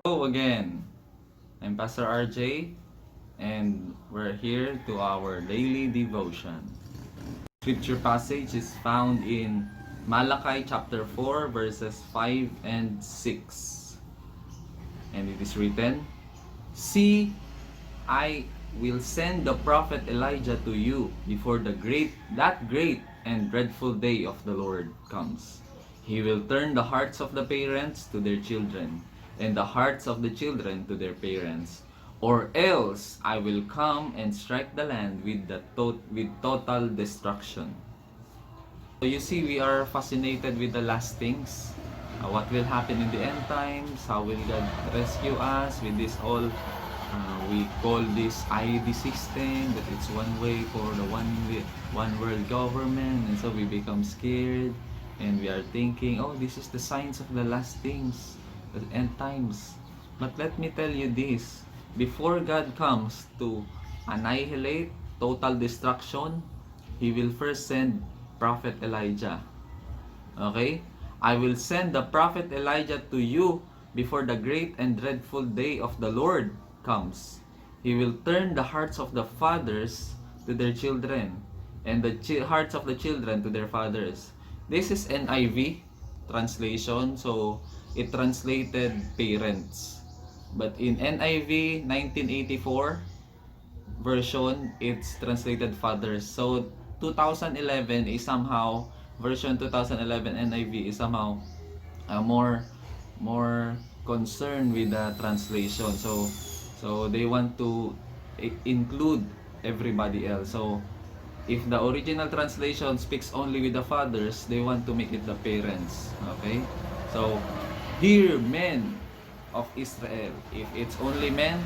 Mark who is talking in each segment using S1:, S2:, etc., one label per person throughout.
S1: Hello again, I'm Pastor RJ, and we're here to our daily devotion. Scripture passage is found in Malachi chapter 4 verses 5 and 6. And it is written, "See, I will send the prophet Elijah to you before that great and dreadful day of the Lord comes. He will turn the hearts of the parents to their children, and the hearts of the children to their parents. Or else I will come and strike the land with total destruction." So you see, we are fascinated with the last things. What will happen in the end times? How will God rescue us with this all? We call this ID system, that it's one way for the one world government, and so we become scared, and we are thinking, oh, this is the signs of the last things, the end times. But let me tell you this: before God comes to annihilate, total destruction, He will first send Prophet Elijah. Okay? "I will send the prophet Elijah to you before the great and dreadful day of the Lord comes. He will turn the hearts of the fathers to their children, and the hearts of the children to their fathers." This is NIV translation, so it translated parents. But in NIV 1984 version, it's translated fathers. So 2011 is somehow, version 2011 NIV is somehow more concerned with the translation. So they want to include everybody else. So if the original translation speaks only with the fathers, they want to make it the parents. Okay? So, "Hear, men of Israel." If it's only men,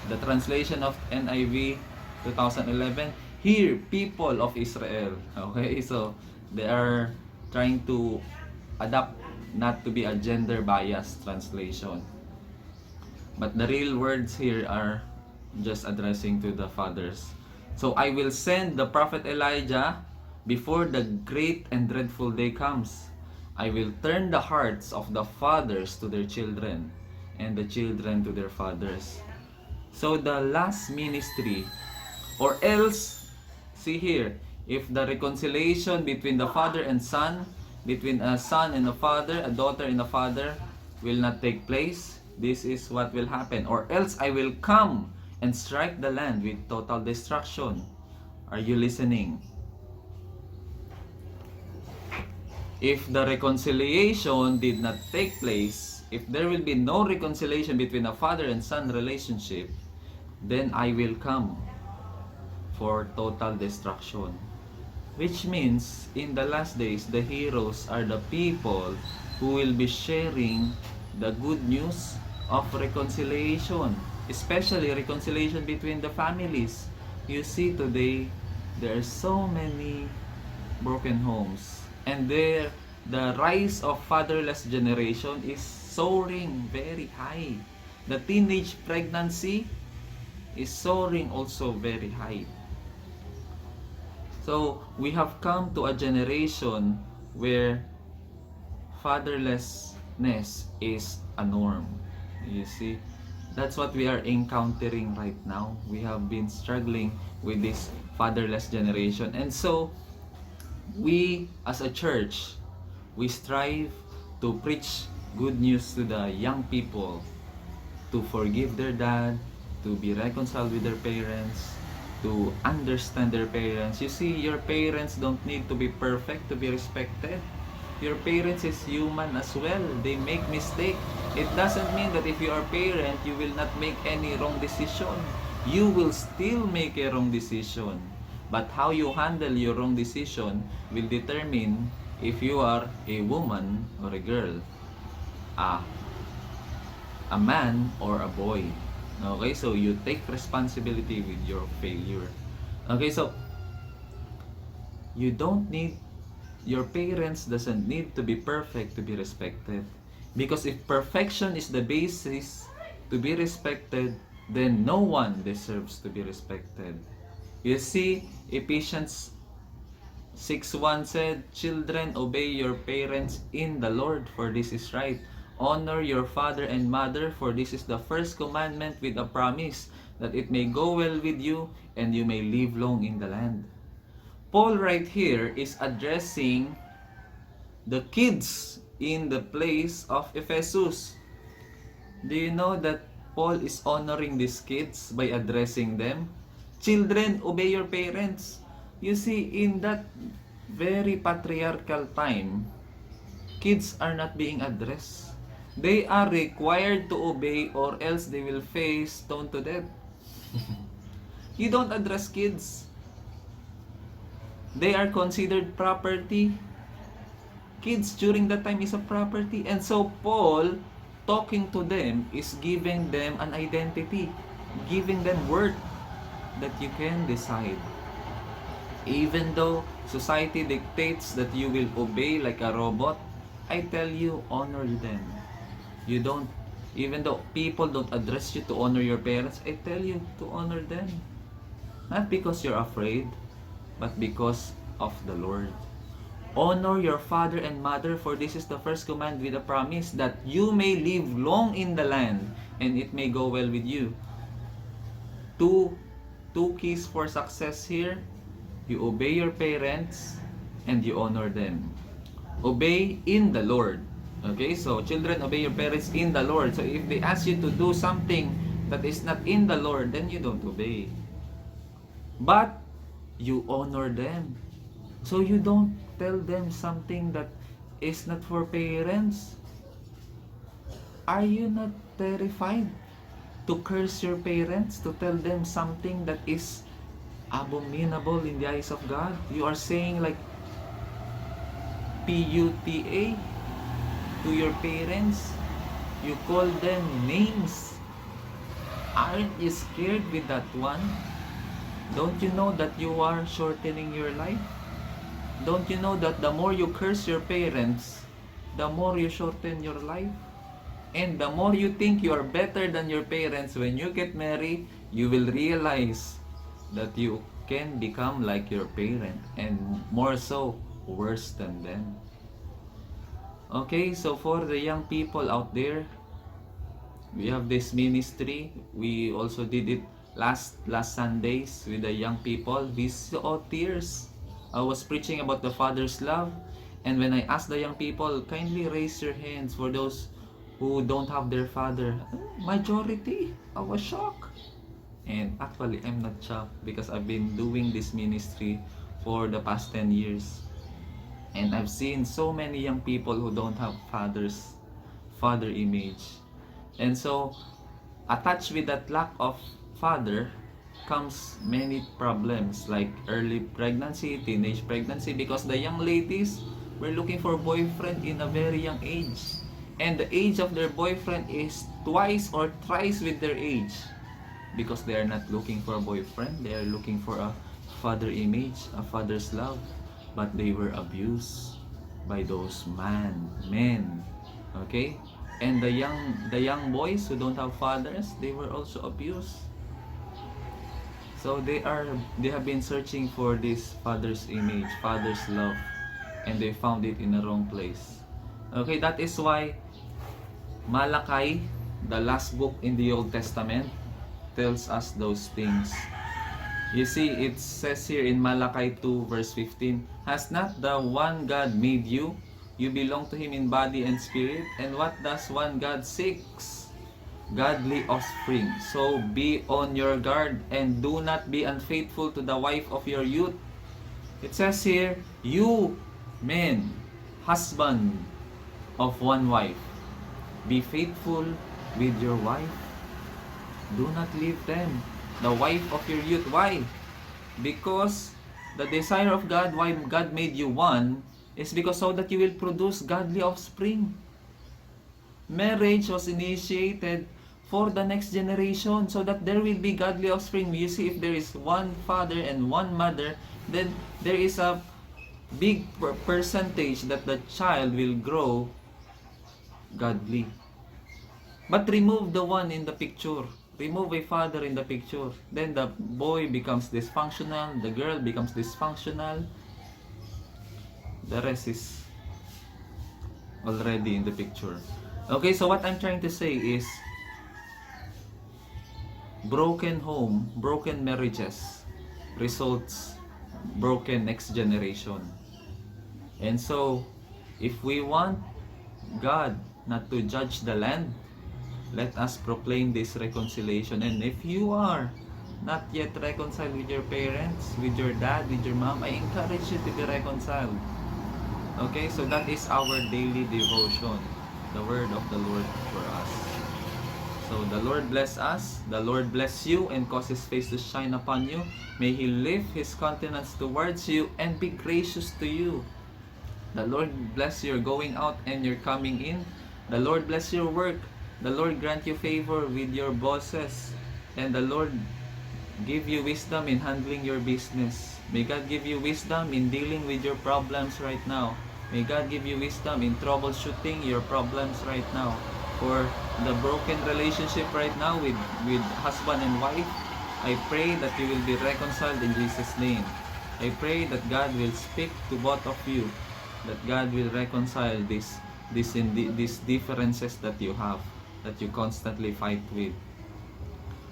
S1: the translation of NIV 2011, "Hear, people of Israel." Okay? So they are trying to adapt not to be a gender biased translation. But the real words here are just addressing to the fathers. So, "I will send the prophet Elijah before the great and dreadful day comes. I will turn the hearts of the fathers to their children, and the children to their fathers." So the last ministry, or else, see here, if the reconciliation between the father and son, between a son and a father, a daughter and a father, will not take place, this is what will happen. "Or else I will come and strike the land with total destruction." Are you listening? If the reconciliation did not take place, if there will be no reconciliation between a father and son relationship, then I will come for total destruction. Which means, in the last days, the heroes are the people who will be sharing the good news of reconciliation, especially reconciliation between the families. You see, today, there are so many broken homes, and the rise of fatherless generation is soaring very high. The teenage pregnancy is soaring also very high. So we have come to a generation where fatherlessness is a norm. You see, that's what we are encountering right now. We have been struggling with this fatherless generation, and so we as a church, we strive to preach good news to the young people, to forgive their dad, to be reconciled with their parents, to understand their parents. You see, your parents don't need to be perfect to be respected. Your parents is human as well. They make mistake. It doesn't mean that if you are a parent, you will not make any wrong decision. You will still make a wrong decision. But how you handle your wrong decision will determine if you are a woman or a girl, a man or a boy. Okay, so you take responsibility with your failure. Okay, so you don't need, your parents doesn't need to be perfect to be respected. Because if perfection is the basis to be respected, then no one deserves to be respected. You see, Ephesians 6:1 said, "Children, obey your parents in the Lord, for this is right." Honor your father and mother, for this is the first commandment with a promise, that it may go well with you and you may live long in the land. Paul right here is addressing the kids in the place of Ephesus. Do you know that Paul is honoring these kids by addressing them? Children, obey your parents. You see, in that very patriarchal time, kids are not being addressed. They are required to obey or else they will face stoned to death. You don't address kids. They are considered property. Kids during that time is a property. And so Paul, talking to them, is giving them an identity, giving them worth that you can decide. Even though society dictates that you will obey like a robot, I tell you, honor them. You don't, even though people don't address you to honor your parents, I tell you to honor them. Not because you're afraid, but because of the Lord. Honor your father and mother, for this is the first command with a promise, that you may live long in the land and it may go well with you. Two keys for success here. You obey your parents and you honor them. Obey in the Lord. Okay, so children, obey your parents in the Lord. So if they ask you to do something that is not in the Lord, then you don't obey. But you honor them. So you don't tell them something that is not for parents. Are you not terrified to curse your parents, to tell them something that is abominable in the eyes of God? You are saying like PUTA to your parents. You call them names. Aren't you scared with that one? Don't you know that you are shortening your life? Don't you know that the more you curse your parents, the more you shorten your life? And the more you think you are better than your parents, when you get married, you will realize that you can become like your parent, and more so, worse than them. Okay, so for the young people out there, we have this ministry. We also did it last Sundays with the young people. We saw tears. I was preaching about the Father's love, and when I asked the young people, kindly raise your hands for those who don't have their father. Majority. I was shocked. And actually, I'm not shocked because I've been doing this ministry for the past 10 years. And I've seen so many young people who don't have father image. And so, attached with that lack of father comes many problems like early pregnancy, teenage pregnancy, because the young ladies were looking for a boyfriend in a very young age. And the age of their boyfriend is twice or thrice with their age. Because they are not looking for a boyfriend, they are looking for a father image, a father's love. But they were abused by those men. Okay? And the young boys who don't have fathers, they were also abused. So they have been searching for this father's image, father's love, and they found it in the wrong place. Okay, that is why Malachi, the last book in the Old Testament, tells us those things. You see, it says here in Malachi 2 verse 15, has not the one God made you? You belong to Him in body and spirit. And what does one God seeks? Godly offspring. So be on your guard and do not be unfaithful to the wife of your youth. It says here, you men, husband of one wife, be faithful with your wife. Do not leave them, the wife of your youth. Why? Because the desire of God, why God made you one, is because so that you will produce godly offspring. Marriage was initiated for the next generation, so that there will be godly offspring. You see, if there is one father and one mother, then there is a big percentage that the child will grow godly. But remove the one in the picture. Remove a father in the picture. Then the boy becomes dysfunctional, the girl becomes dysfunctional. The rest is already in the picture. Okay, so what I'm trying to say is broken home, broken marriages results broken next generation. And so, if we want God not to judge the land, let us proclaim this reconciliation. And if you are not yet reconciled with your parents, with your dad, with your mom, I encourage you to be reconciled. Okay, so that is our daily devotion, the word of the Lord for us. So the Lord bless us, the Lord bless you and cause His face to shine upon you. May He lift His countenance towards you and be gracious to you. The Lord bless your going out and your coming in. The Lord bless your work. The Lord grant you favor with your bosses. And the Lord give you wisdom in handling your business. May God give you wisdom in dealing with your problems right now. May God give you wisdom in troubleshooting your problems right now. For the broken relationship right now with husband and wife, I pray that you will be reconciled in Jesus' name. I pray that God will speak to both of you, that God will reconcile these differences that you have, that you constantly fight with.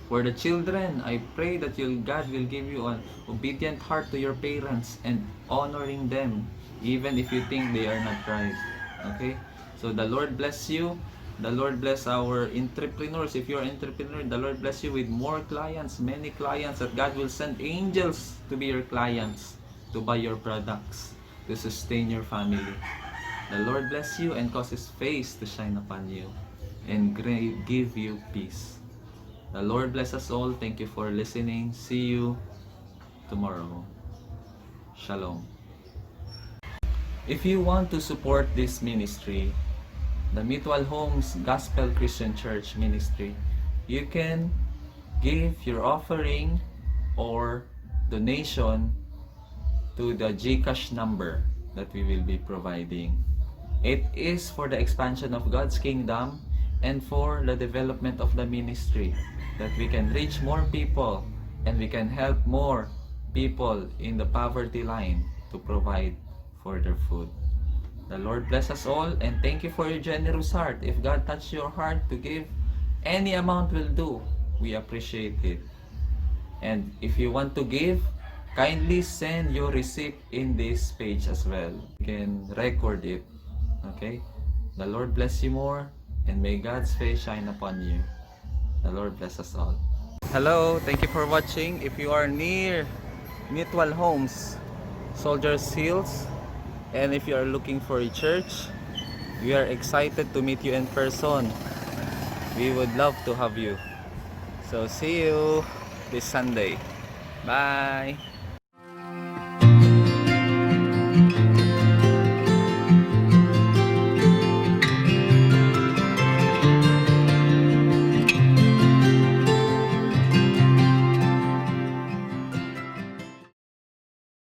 S1: For the children, I pray that God will give you an obedient heart to your parents and honoring them, even if you think they are not right. Okay? So the Lord bless you. The Lord bless our entrepreneurs. If you're an entrepreneur, the Lord bless you with more clients, many clients, that God will send angels to be your clients, to buy your products, to sustain your family. The Lord bless you and cause His face to shine upon you and give you peace. The Lord bless us all. Thank you for listening. See you tomorrow. Shalom. If you want to support this ministry, the Mutual Homes Gospel Christian Church Ministry, you can give your offering or donation to the GCash number that we will be providing. It is for the expansion of God's kingdom and for the development of the ministry, that we can reach more people and we can help more people in the poverty line to provide for their food. The Lord bless us all, and thank you for your generous heart. If God touched your heart to give, any amount will do. We appreciate it. And if you want to give, kindly send your receipt in this page as well. You can record it. Okay? The Lord bless you more, and may God's face shine upon you. The Lord bless us all. Hello, thank you for watching. If you are near Mutual Homes, Soldiers Hills, and if you are looking for a church, we are excited to meet you in person. We would love to have you. So see you this Sunday. Bye.